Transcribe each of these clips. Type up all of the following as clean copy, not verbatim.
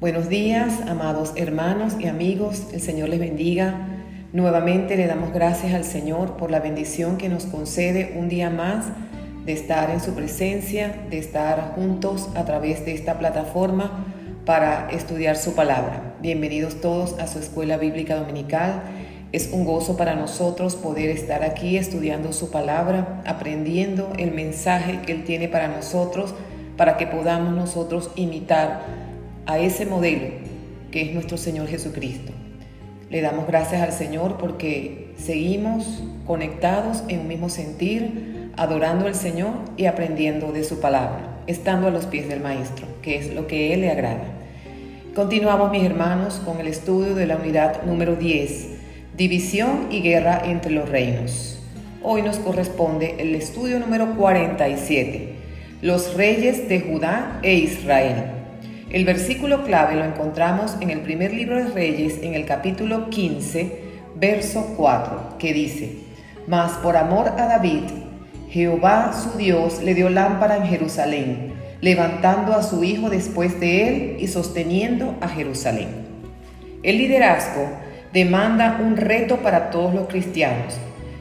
Buenos días, amados hermanos y amigos, el Señor les bendiga. Nuevamente le damos gracias al Señor por la bendición que nos concede un día más de estar en su presencia, de estar juntos a través de esta plataforma para estudiar su palabra. Bienvenidos todos a su escuela bíblica dominical. Es un gozo para nosotros poder estar aquí estudiando su palabra, aprendiendo el mensaje que Él tiene para nosotros, para que podamos nosotros imitar a ese modelo que es nuestro Señor Jesucristo. Le damos gracias al Señor porque seguimos conectados en un mismo sentir, adorando al Señor y aprendiendo de su palabra, estando a los pies del Maestro, que es lo que Él le agrada. Continuamos, mis hermanos, con el estudio de la unidad número 10, División y Guerra entre los Reinos. Hoy nos corresponde el estudio número 47, Los Reyes de Judá e Israel. El versículo clave lo encontramos en el primer libro de Reyes, en el capítulo 15, verso 4, que dice: Mas por amor a David, Jehová su Dios le dio lámpara en Jerusalén, levantando a su hijo después de él y sosteniendo a Jerusalén. El liderazgo demanda un reto para todos los cristianos,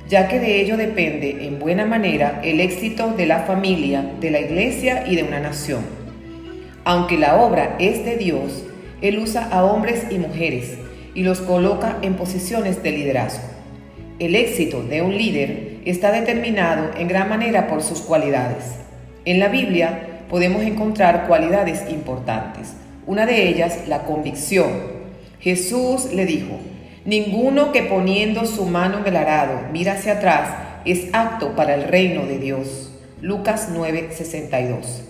ya que de ello depende en buena manera el éxito de la familia, de la iglesia y de una nación. Aunque la obra es de Dios, Él usa a hombres y mujeres y los coloca en posiciones de liderazgo. El éxito de un líder está determinado en gran manera por sus cualidades. En la Biblia podemos encontrar cualidades importantes. Una de ellas, la convicción. Jesús le dijo: ninguno que poniendo su mano en el arado mira hacia atrás es apto para el reino de Dios. Lucas 9:62.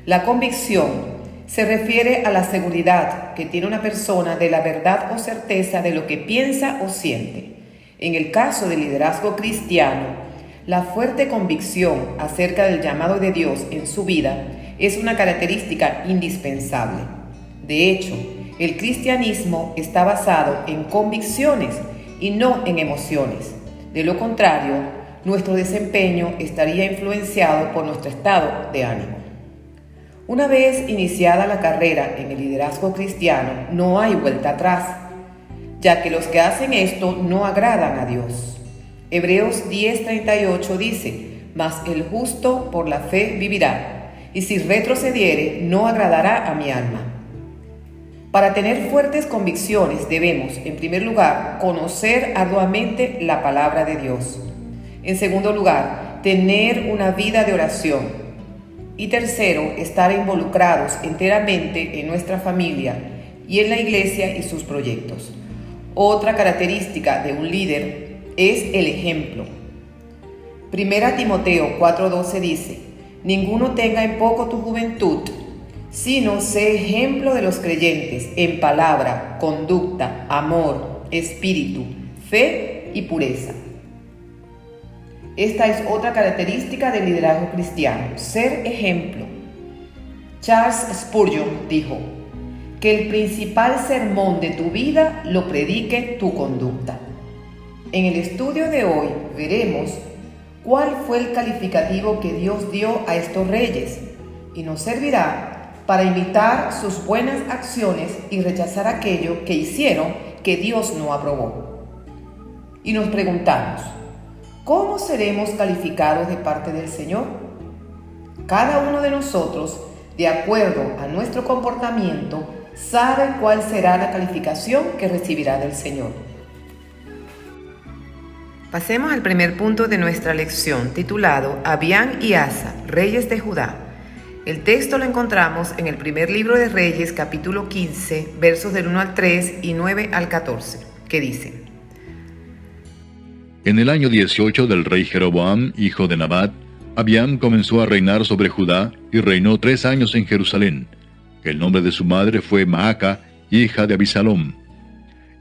La convicción se refiere a la seguridad que tiene una persona de la verdad o certeza de lo que piensa o siente. En el caso del liderazgo cristiano, la fuerte convicción acerca del llamado de Dios en su vida es una característica indispensable. De hecho, el cristianismo está basado en convicciones y no en emociones. De lo contrario, nuestro desempeño estaría influenciado por nuestro estado de ánimo. Una vez iniciada la carrera en el liderazgo cristiano, no hay vuelta atrás, ya que los que hacen esto no agradan a Dios. Hebreos 10:38 dice: Mas el justo por la fe vivirá, y si retrocediere, no agradará a mi alma. Para tener fuertes convicciones debemos, en primer lugar, conocer arduamente la palabra de Dios. En segundo lugar, tener una vida de oración. Y tercero, estar involucrados enteramente en nuestra familia y en la iglesia y sus proyectos. Otra característica de un líder es el ejemplo. Primera Timoteo 4:12 dice: ninguno tenga en poco tu juventud, sino sé ejemplo de los creyentes en palabra, conducta, amor, espíritu, fe y pureza. Esta es otra característica del liderazgo cristiano, ser ejemplo. Charles Spurgeon dijo: que el principal sermón de tu vida lo predique tu conducta. En el estudio de hoy veremos cuál fue el calificativo que Dios dio a estos reyes y nos servirá para imitar sus buenas acciones y rechazar aquello que hicieron que Dios no aprobó. Y nos preguntamos: ¿cómo seremos calificados de parte del Señor? Cada uno de nosotros, de acuerdo a nuestro comportamiento, sabe cuál será la calificación que recibirá del Señor. Pasemos al primer punto de nuestra lección, titulado Abián y Asa, reyes de Judá. El texto lo encontramos en el primer libro de Reyes, capítulo 15, versos del 1 al 3 y 9 al 14, que dicen: En el año 18 del rey Jeroboam, hijo de Nabat, Abiam comenzó a reinar sobre Judá y reinó 3 años en Jerusalén. El nombre de su madre fue Maaca, hija de Abisalom.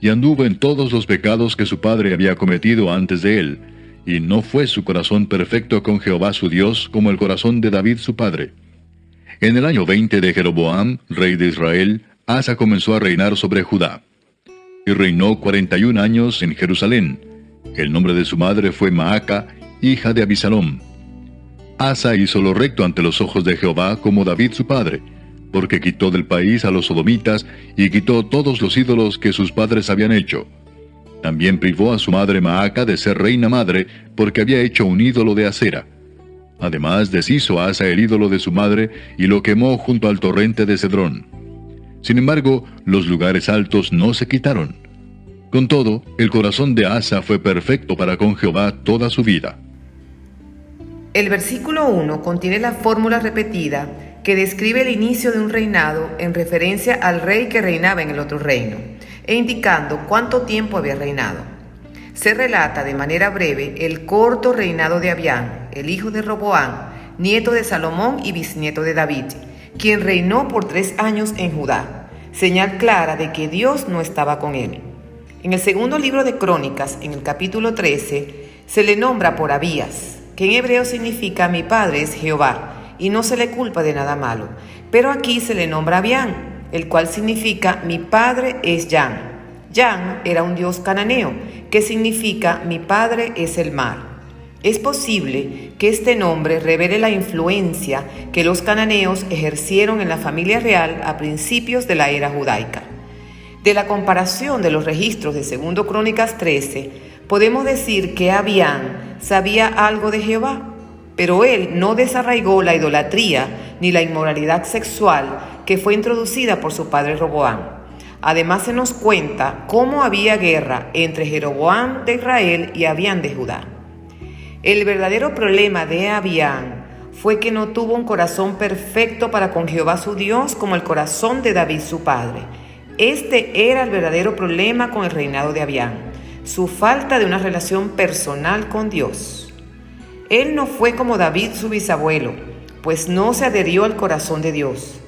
Y anduvo en todos los pecados que su padre había cometido antes de él, y no fue su corazón perfecto con Jehová su Dios como el corazón de David su padre. En el año 20 de Jeroboam, rey de Israel, Asa comenzó a reinar sobre Judá. Y reinó 41 años en Jerusalén. El nombre de su madre fue Maaca, hija de Abisalom. Asa hizo lo recto ante los ojos de Jehová como David su padre, porque quitó del país a los sodomitas y quitó todos los ídolos que sus padres habían hecho. También privó a su madre Maaca de ser reina madre, porque había hecho un ídolo de acera. Además, deshizo Asa el ídolo de su madre y lo quemó junto al torrente de Cedrón. Sin embargo, los lugares altos no se quitaron. Con todo, el corazón de Asa fue perfecto para con Jehová toda su vida. El versículo 1 contiene la fórmula repetida que describe el inicio de un reinado en referencia al rey que reinaba en el otro reino, e indicando cuánto tiempo había reinado. Se relata de manera breve el corto reinado de Abián, el hijo de Roboam, nieto de Salomón y bisnieto de David, quien reinó por 3 años en Judá, señal clara de que Dios no estaba con él. En el segundo libro de Crónicas, en el capítulo 13, se le nombra por Abías, que en hebreo significa mi padre es Jehová, y no se le culpa de nada malo. Pero aquí se le nombra Abián, el cual significa mi padre es Yan. Yan era un dios cananeo, que significa mi padre es el mar. Es posible que este nombre revele la influencia que los cananeos ejercieron en la familia real a principios de la era judaica. De la comparación de los registros de 2 Crónicas 13, podemos decir que Abián sabía algo de Jehová, pero él no desarraigó la idolatría ni la inmoralidad sexual que fue introducida por su padre Roboam. Además se nos cuenta cómo había guerra entre Jeroboam de Israel y Abián de Judá. El verdadero problema de Abián fue que no tuvo un corazón perfecto para con Jehová su Dios como el corazón de David su padre. Este era el verdadero problema con el reinado de Abián, su falta de una relación personal con Dios. Él no fue como David su bisabuelo, pues no se adherió al corazón de Dios.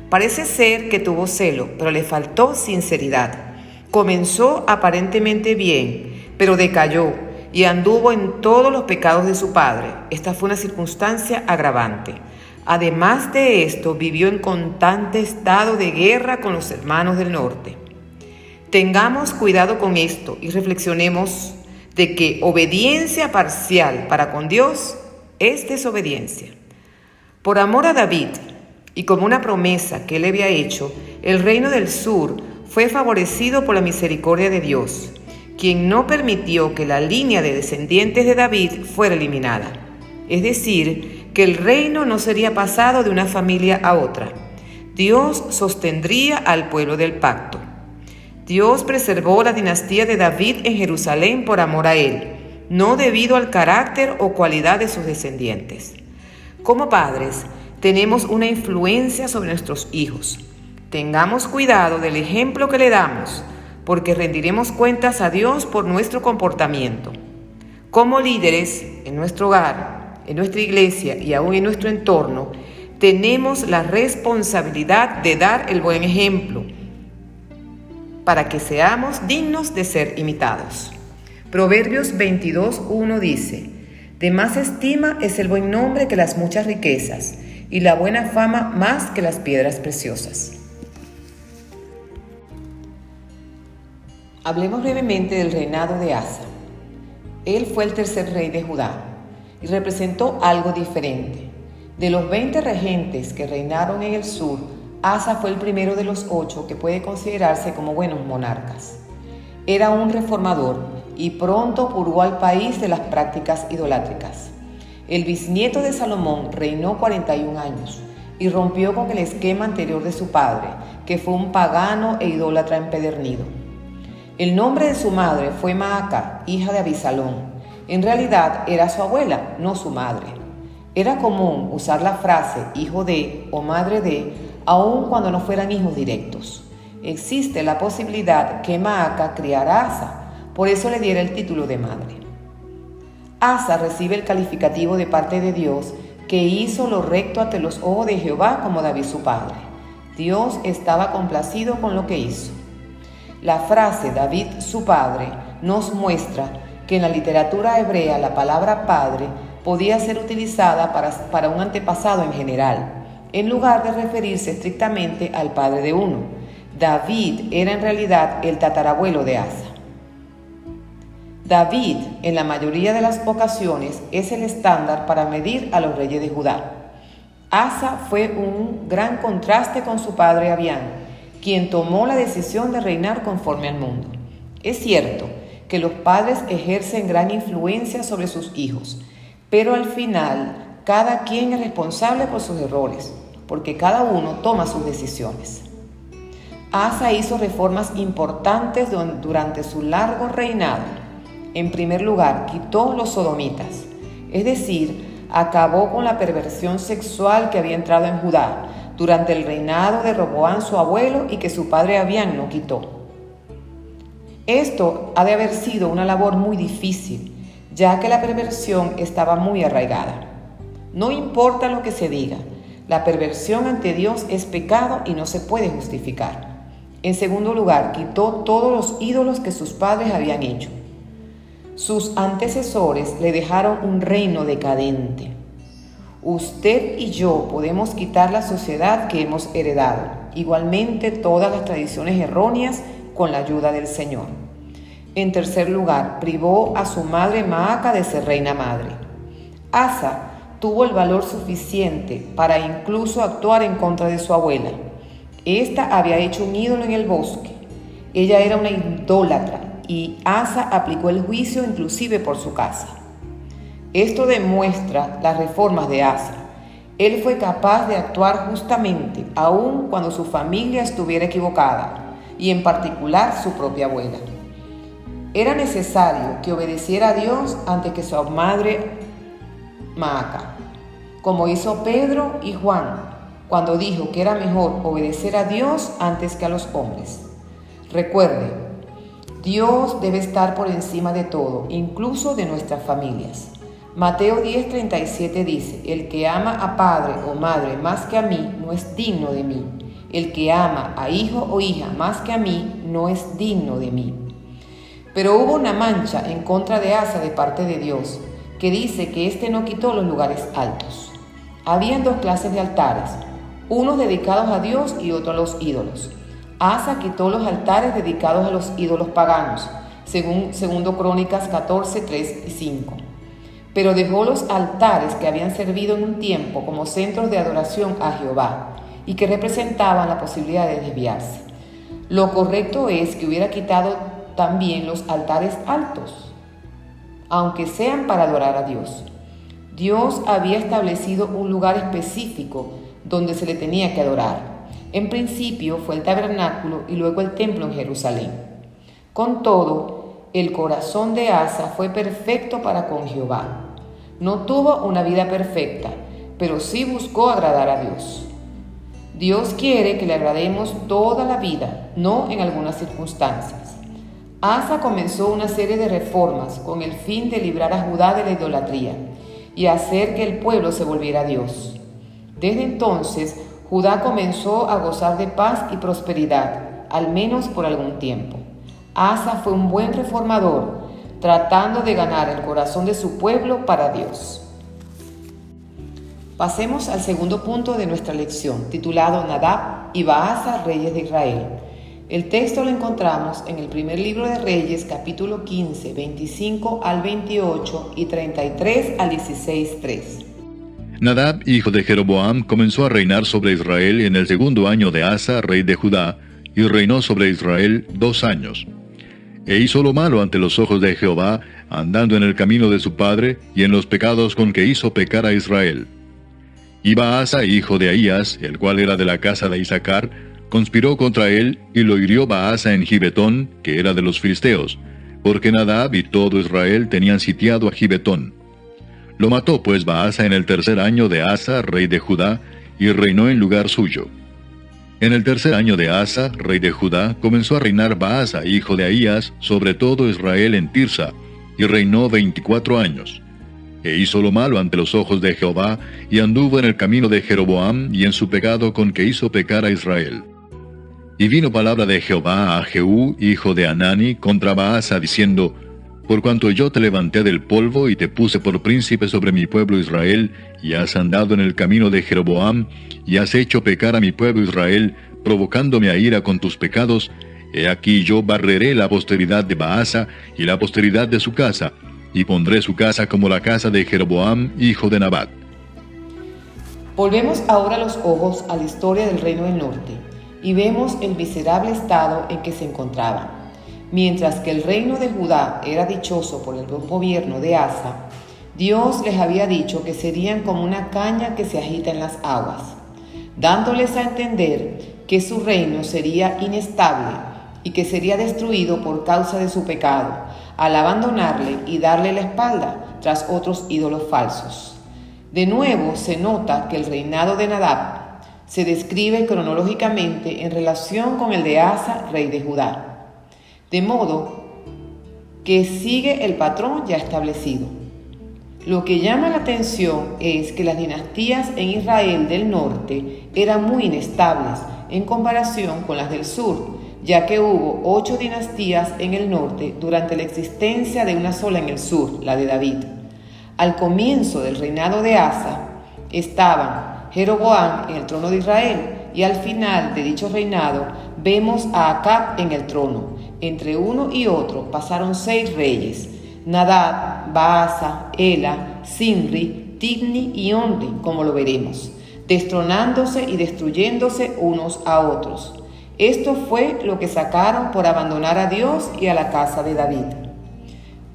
Parece ser que tuvo celo, pero le faltó sinceridad. Comenzó aparentemente bien, pero decayó y anduvo en todos los pecados de su padre. Esta fue una circunstancia agravante. Además de esto, vivió en constante estado de guerra con los hermanos del norte. Tengamos cuidado con esto y reflexionemos de que obediencia parcial para con Dios es desobediencia. Por amor a David y como una promesa que él había hecho, el reino del sur fue favorecido por la misericordia de Dios, quien no permitió que la línea de descendientes de David fuera eliminada. Es decir, que el reino no sería pasado de una familia a otra. Dios sostendría al pueblo del pacto. Dios preservó la dinastía de David en Jerusalén por amor a él, no debido al carácter o cualidad de sus descendientes. Como padres, tenemos una influencia sobre nuestros hijos. Tengamos cuidado del ejemplo que le damos, porque rendiremos cuentas a Dios por nuestro comportamiento. Como líderes en nuestro hogar, en nuestra iglesia y aún en nuestro entorno, tenemos la responsabilidad de dar el buen ejemplo para que seamos dignos de ser imitados. Proverbios 22:1 dice: de más estima es el buen nombre que las muchas riquezas, y la buena fama más que las piedras preciosas. Hablemos brevemente del reinado de Asa. Él fue el tercer rey de Judá y representó algo diferente. De los 20 regentes que reinaron en el sur, Asa fue el primero de los 8 que puede considerarse como buenos monarcas. Era un reformador y pronto purgó al país de las prácticas idolátricas. El bisnieto de Salomón reinó 41 años y rompió con el esquema anterior de su padre, que fue un pagano e idólatra empedernido. El nombre de su madre fue Maaca, hija de Abisalón. En realidad era su abuela, no su madre. Era común usar la frase hijo de o madre de, aun cuando no fueran hijos directos. Existe la posibilidad que Maaca criara a Asa, por eso le diera el título de madre. Asa recibe el calificativo de parte de Dios, que hizo lo recto ante los ojos de Jehová como David su padre. Dios estaba complacido con lo que hizo. La frase David su padre nos muestra que en la literatura hebrea la palabra padre podía ser utilizada para un antepasado en general, en lugar de referirse estrictamente al padre de uno. David era en realidad el tatarabuelo de Asa. David, en la mayoría de las ocasiones, es el estándar para medir a los reyes de Judá. Asa fue un gran contraste con su padre Abián, quien tomó la decisión de reinar conforme al mundo. Es cierto que los padres ejercen gran influencia sobre sus hijos, pero al final cada quien es responsable por sus errores, porque cada uno toma sus decisiones. Asa hizo reformas importantes durante su largo reinado. En primer lugar, quitó los sodomitas, es decir, acabó con la perversión sexual que había entrado en Judá durante el reinado de Roboam su abuelo y que su padre Abián no quitó. Esto ha de haber sido una labor muy difícil, ya que la perversión estaba muy arraigada. No importa lo que se diga, la perversión ante Dios es pecado y no se puede justificar. En segundo lugar, quitó todos los ídolos que sus padres habían hecho. Sus antecesores le dejaron un reino decadente. Usted y yo podemos quitar la sociedad que hemos heredado, igualmente todas las tradiciones erróneas con la ayuda del Señor. En tercer lugar, privó a su madre Maaca de ser reina madre. Asa tuvo el valor suficiente para incluso actuar en contra de su abuela. Esta había hecho un ídolo en el bosque. Ella era una idólatra y Asa aplicó el juicio inclusive por su casa. Esto demuestra las reformas de Asa. Él fue capaz de actuar justamente, aun cuando su familia estuviera equivocada, y en particular su propia abuela. Era necesario que obedeciera a Dios antes que su madre Maaca, como hizo Pedro y Juan, cuando dijo que era mejor obedecer a Dios antes que a los hombres. Recuerde, Dios debe estar por encima de todo, incluso de nuestras familias. Mateo 10:37 dice: el que ama a padre o madre más que a mí no es digno de mí. El que ama a hijo o hija más que a mí no es digno de mí. Pero hubo una mancha en contra de Asa de parte de Dios, que dice que éste no quitó los lugares altos. Habían dos clases de altares, unos dedicados a Dios y otros a los ídolos. Asa quitó los altares dedicados a los ídolos paganos, según 2 Crónicas 14, 3 y 5. Pero dejó los altares que habían servido en un tiempo como centros de adoración a Jehová y que representaban la posibilidad de desviarse. Lo correcto es que hubiera quitado también los altares altos, aunque sean para adorar a Dios. Dios había establecido un lugar específico donde se le tenía que adorar. En principio fue el tabernáculo y luego el templo en Jerusalén. Con todo, el corazón de Asa fue perfecto para con Jehová. No tuvo una vida perfecta, pero sí buscó agradar a Dios. Dios quiere que le agrademos toda la vida, no en algunas circunstancias. Asa comenzó una serie de reformas con el fin de librar a Judá de la idolatría y hacer que el pueblo se volviera a Dios. Desde entonces, Judá comenzó a gozar de paz y prosperidad, al menos por algún tiempo. Asa fue un buen reformador, tratando de ganar el corazón de su pueblo para Dios. Pasemos al segundo punto de nuestra lección, titulado Nadab y Baasa, reyes de Israel. El texto lo encontramos en el primer libro de Reyes, capítulo 15, 25 al 28 y 33 al 16, 3. Nadab, hijo de Jeroboam, comenzó a reinar sobre Israel en el segundo año de Asa, rey de Judá, y reinó sobre Israel 2 años. E hizo lo malo ante los ojos de Jehová, andando en el camino de su padre, y en los pecados con que hizo pecar a Israel. Y Baasa, hijo de Ahías, el cual era de la casa de Isaacar, conspiró contra él, y lo hirió Baasa en Gibetón, que era de los filisteos, porque Nadab y todo Israel tenían sitiado a Gibetón. Lo mató pues Baasa en el tercer año de Asa, rey de Judá, y reinó en lugar suyo. En el tercer año de Asa, rey de Judá, comenzó a reinar Baasa, hijo de Ahías, sobre todo Israel en Tirsa, y reinó 24 años. E hizo lo malo ante los ojos de Jehová, y anduvo en el camino de Jeroboam, y en su pecado con que hizo pecar a Israel. Y vino palabra de Jehová a Jehú, hijo de Hanani, contra Baasa, diciendo: Por cuanto yo te levanté del polvo y te puse por príncipe sobre mi pueblo Israel, y has andado en el camino de Jeroboam, y has hecho pecar a mi pueblo Israel, provocándome a ira con tus pecados, he aquí yo barreré la posteridad de Baasa y la posteridad de su casa, y pondré su casa como la casa de Jeroboam, hijo de Nabat. Volvemos ahora los ojos a la historia del Reino del Norte y vemos el miserable estado en que se encontraban. Mientras que el reino de Judá era dichoso por el buen gobierno de Asa, Dios les había dicho que serían como una caña que se agita en las aguas, dándoles a entender que su reino sería inestable y que sería destruido por causa de su pecado, al abandonarle y darle la espalda tras otros ídolos falsos. De nuevo se nota que el reinado de Nadab se describe cronológicamente en relación con el de Asa, rey de Judá, de modo que sigue el patrón ya establecido. Lo que llama la atención es que las dinastías en Israel del norte eran muy inestables en comparación con las del sur, ya que hubo 8 dinastías en el norte durante la existencia de una sola en el sur, la de David. Al comienzo del reinado de Asa estaban Jeroboam en el trono de Israel, y al final de dicho reinado vemos a Acab en el trono. Entre uno y otro pasaron 6 reyes: Nadab, Baasa, Ela, Simri, Tibni y Omri, como lo veremos, destronándose y destruyéndose unos a otros. Esto fue lo que sacaron por abandonar a Dios y a la casa de David.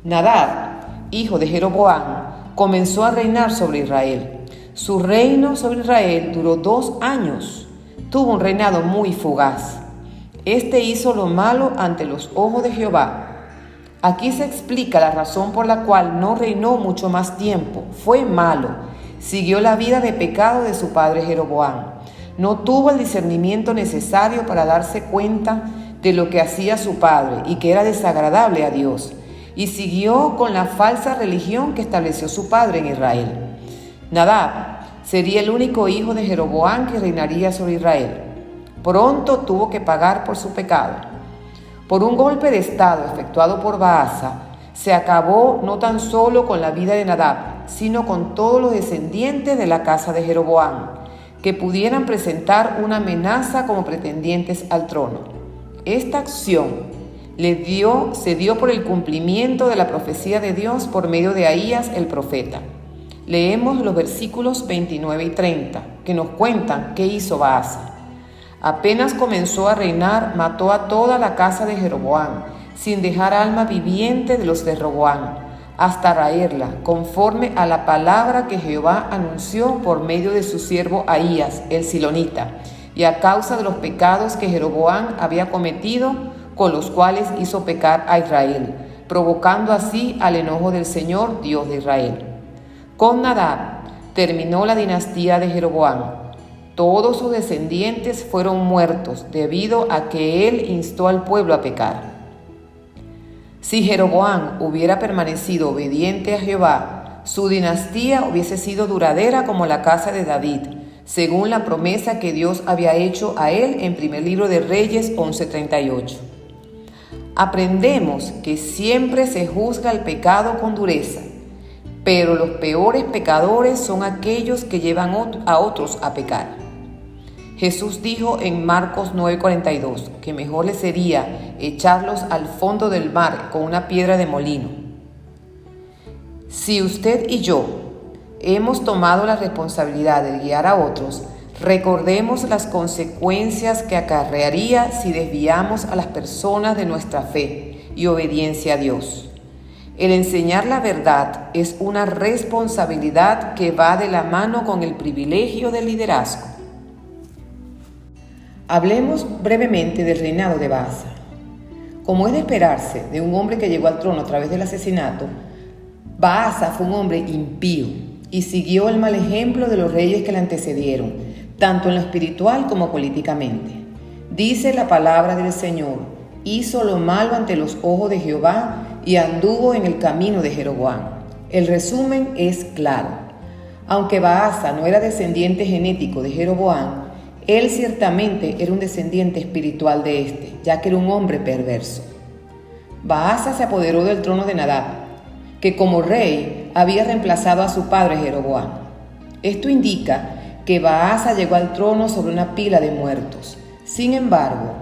Nadab, hijo de Jeroboam, comenzó a reinar sobre Israel. Su reino sobre Israel duró 2 años. Tuvo un reinado muy fugaz. Este hizo lo malo ante los ojos de Jehová. Aquí se explica la razón por la cual no reinó mucho más tiempo. Fue malo. Siguió la vida de pecado de su padre Jeroboam. No tuvo el discernimiento necesario para darse cuenta de lo que hacía su padre y que era desagradable a Dios, y siguió con la falsa religión que estableció su padre en Israel. Nadab sería el único hijo de Jeroboam que reinaría sobre Israel. Pronto tuvo que pagar por su pecado. Por un golpe de estado efectuado por Baasa, se acabó no tan solo con la vida de Nadab, sino con todos los descendientes de la casa de Jeroboam, que pudieran presentar una amenaza como pretendientes al trono. Esta acción se dio por el cumplimiento de la profecía de Dios por medio de Ahías el profeta. Leemos los versículos 29 y 30, que nos cuentan qué hizo Baasa. Apenas comenzó a reinar, mató a toda la casa de Jeroboam, sin dejar alma viviente de los de Roboam, hasta raerla, conforme a la palabra que Jehová anunció por medio de su siervo Ahías, el silonita, y a causa de los pecados que Jeroboam había cometido, con los cuales hizo pecar a Israel, provocando así al enojo del Señor, Dios de Israel. Con Nadab terminó la dinastía de Jeroboam. Todos sus descendientes fueron muertos debido a que él instó al pueblo a pecar. Si Jeroboam hubiera permanecido obediente a Jehová, su dinastía hubiese sido duradera como la casa de David, según la promesa que Dios había hecho a él en primer libro de Reyes 11:38. Aprendemos que siempre se juzga el pecado con dureza, pero los peores pecadores son aquellos que llevan a otros a pecar. Jesús dijo en Marcos 9:42 que mejor les sería echarlos al fondo del mar con una piedra de molino. Si usted y yo hemos tomado la responsabilidad de guiar a otros, recordemos las consecuencias que acarrearía si desviamos a las personas de nuestra fe y obediencia a Dios. El enseñar la verdad es una responsabilidad que va de la mano con el privilegio del liderazgo. Hablemos brevemente del reinado de Baasa. Como es de esperarse de un hombre que llegó al trono a través del asesinato, Baasa fue un hombre impío y siguió el mal ejemplo de los reyes que le antecedieron, tanto en lo espiritual como políticamente. Dice la palabra del Señor: hizo lo malo ante los ojos de Jehová y anduvo en el camino de Jeroboam. El resumen es claro. Aunque Baasa no era descendiente genético de Jeroboam, él ciertamente era un descendiente espiritual de este, ya que era un hombre perverso. Baasa se apoderó del trono de Nadab, que como rey había reemplazado a su padre Jeroboam. Esto indica que Baasa llegó al trono sobre una pila de muertos. Sin embargo,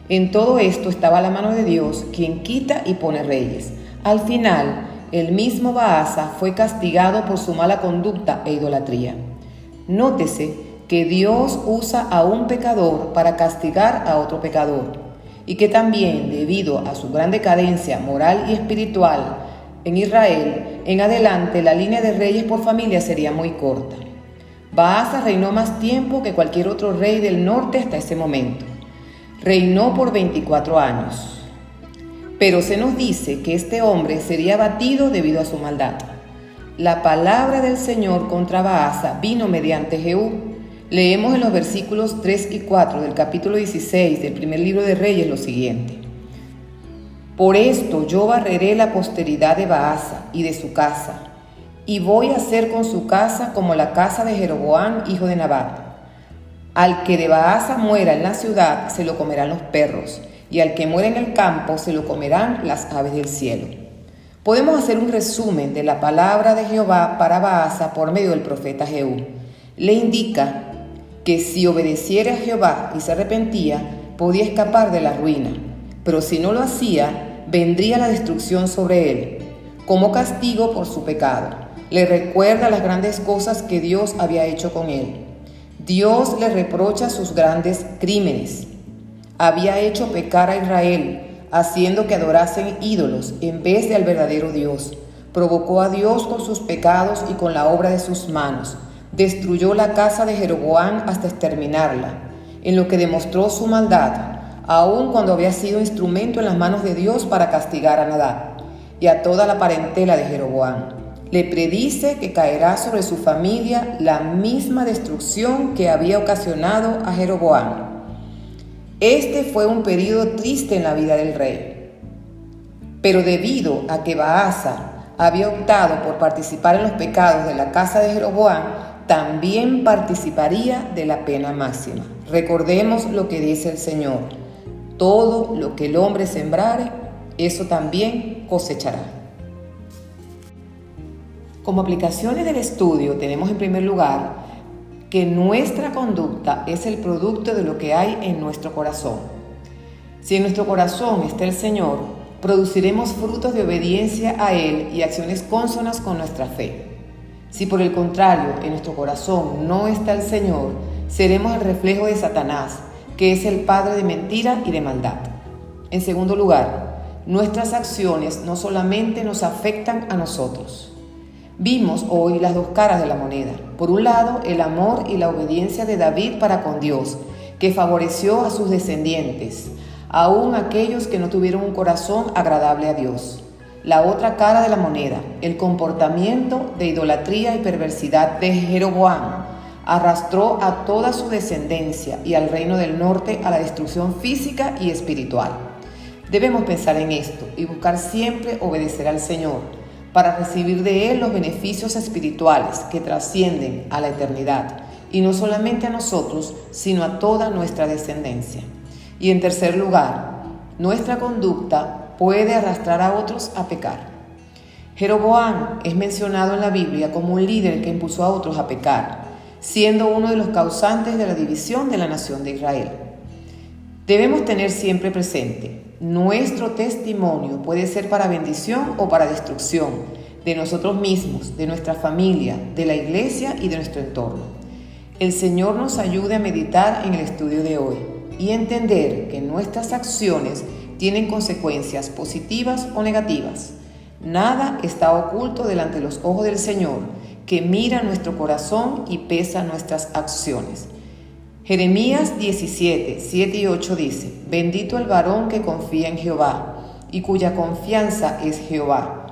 en todo esto estaba la mano de Dios, quien quita y pone reyes. Al final, el mismo Baasa fue castigado por su mala conducta e idolatría. Nótese que Dios usa a un pecador para castigar a otro pecador, y que también, debido a su gran decadencia moral y espiritual en Israel, en adelante la línea de reyes por familia sería muy corta. Baasa reinó más tiempo que cualquier otro rey del norte hasta ese momento. Reinó por 24 años. Pero se nos dice que este hombre sería abatido debido a su maldad. La palabra del Señor contra Baasa vino mediante Jehú. Leemos en los versículos 3 y 4 del capítulo 16 del primer libro de Reyes lo siguiente. Por esto yo barreré la posteridad de Baasa y de su casa, y voy a hacer con su casa como la casa de Jeroboam, hijo de Nabat. Al que de Baasa muera en la ciudad, se lo comerán los perros, y al que muera en el campo, se lo comerán las aves del cielo. Podemos hacer un resumen de la palabra de Jehová para Baasa por medio del profeta Jehú. Le indica que si obedeciera a Jehová y se arrepentía, podía escapar de la ruina, pero si no lo hacía, vendría la destrucción sobre él, como castigo por su pecado. Le recuerda las grandes cosas que Dios había hecho con él. Dios le reprocha sus grandes crímenes. Había hecho pecar a Israel, haciendo que adorasen ídolos en vez de al verdadero Dios. Provocó a Dios con sus pecados y con la obra de sus manos. Destruyó la casa de Jeroboam hasta exterminarla, en lo que demostró su maldad, aun cuando había sido instrumento en las manos de Dios para castigar a Nadab y a toda la parentela de Jeroboam. Le predice que caerá sobre su familia la misma destrucción que había ocasionado a Jeroboam. Este fue un período triste en la vida del rey. Pero debido a que Baasa había optado por participar en los pecados de la casa de Jeroboam, también participaría de la pena máxima. Recordemos lo que dice el Señor: todo lo que el hombre sembrare, eso también cosechará. Como aplicaciones del estudio, tenemos en primer lugar que nuestra conducta es el producto de lo que hay en nuestro corazón. Si en nuestro corazón está el Señor, produciremos frutos de obediencia a Él y acciones cónsonas con nuestra fe. Si por el contrario en nuestro corazón no está el Señor, seremos el reflejo de Satanás, que es el padre de mentira y de maldad. En segundo lugar, nuestras acciones no solamente nos afectan a nosotros. Vimos hoy las dos caras de la moneda. Por un lado, el amor y la obediencia de David para con Dios, que favoreció a sus descendientes, aún aquellos que no tuvieron un corazón agradable a Dios. La otra cara de la moneda, el comportamiento de idolatría y perversidad de Jeroboam, arrastró a toda su descendencia y al reino del norte a la destrucción física y espiritual. Debemos pensar en esto y buscar siempre obedecer al Señor, para recibir de Él los beneficios espirituales que trascienden a la eternidad, y no solamente a nosotros, sino a toda nuestra descendencia. Y en tercer lugar, nuestra conducta puede arrastrar a otros a pecar. Jeroboam es mencionado en la Biblia como un líder que impulsó a otros a pecar, siendo uno de los causantes de la división de la nación de Israel. Debemos tener siempre presente: nuestro testimonio puede ser para bendición o para destrucción de nosotros mismos, de nuestra familia, de la iglesia y de nuestro entorno. El Señor nos ayude a meditar en el estudio de hoy y entender que nuestras acciones tienen consecuencias positivas o negativas. Nada está oculto delante de los ojos del Señor, que mira nuestro corazón y pesa nuestras acciones. Jeremías 17, 7 y 8 dice: Bendito el varón que confía en Jehová y cuya confianza es Jehová,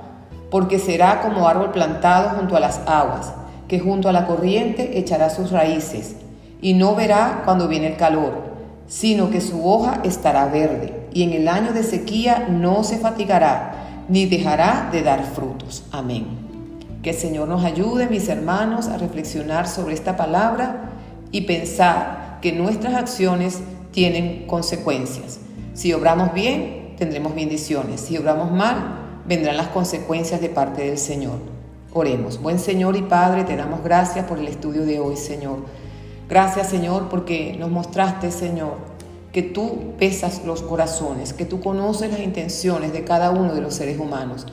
porque será como árbol plantado junto a las aguas, que junto a la corriente echará sus raíces, y no verá cuando viene el calor, sino que su hoja estará verde, y en el año de sequía no se fatigará, ni dejará de dar frutos. Amén. Que el Señor nos ayude, mis hermanos, a reflexionar sobre esta palabra y pensar que nuestras acciones tienen consecuencias. Si obramos bien, tendremos bendiciones. Si obramos mal, vendrán las consecuencias de parte del Señor. Oremos. Buen Señor y Padre, te damos gracias por el estudio de hoy, Señor. Gracias, Señor, porque nos mostraste, Señor, que tú pesas los corazones, que tú conoces las intenciones de cada uno de los seres humanos.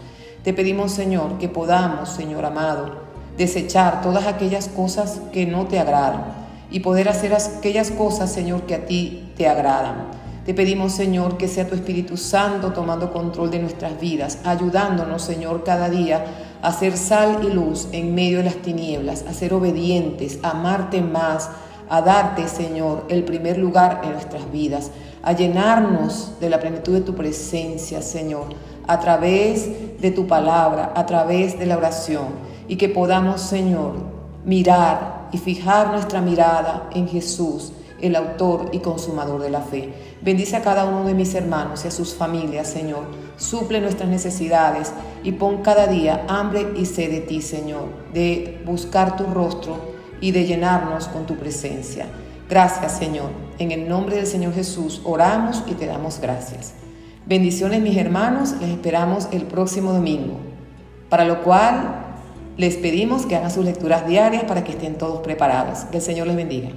Te pedimos, Señor, que podamos, Señor amado, desechar todas aquellas cosas que no te agradan y poder hacer aquellas cosas, Señor, que a ti te agradan. Te pedimos, Señor, que sea tu Espíritu Santo tomando control de nuestras vidas, ayudándonos, Señor, cada día a ser sal y luz en medio de las tinieblas, a ser obedientes, a amarte más, a darte, Señor, el primer lugar en nuestras vidas, a llenarnos de la plenitud de tu presencia, Señor, a través de tu palabra, a través de la oración, y que podamos, Señor, mirar y fijar nuestra mirada en Jesús, el autor y consumador de la fe. Bendice a cada uno de mis hermanos y a sus familias, Señor. Suple nuestras necesidades y pon cada día hambre y sed de ti, Señor, de buscar tu rostro y de llenarnos con tu presencia. Gracias, Señor. En el nombre del Señor Jesús oramos y te damos gracias. Bendiciones, mis hermanos. Les esperamos el próximo domingo, para lo cual les pedimos que hagan sus lecturas diarias para que estén todos preparados. Que el Señor les bendiga.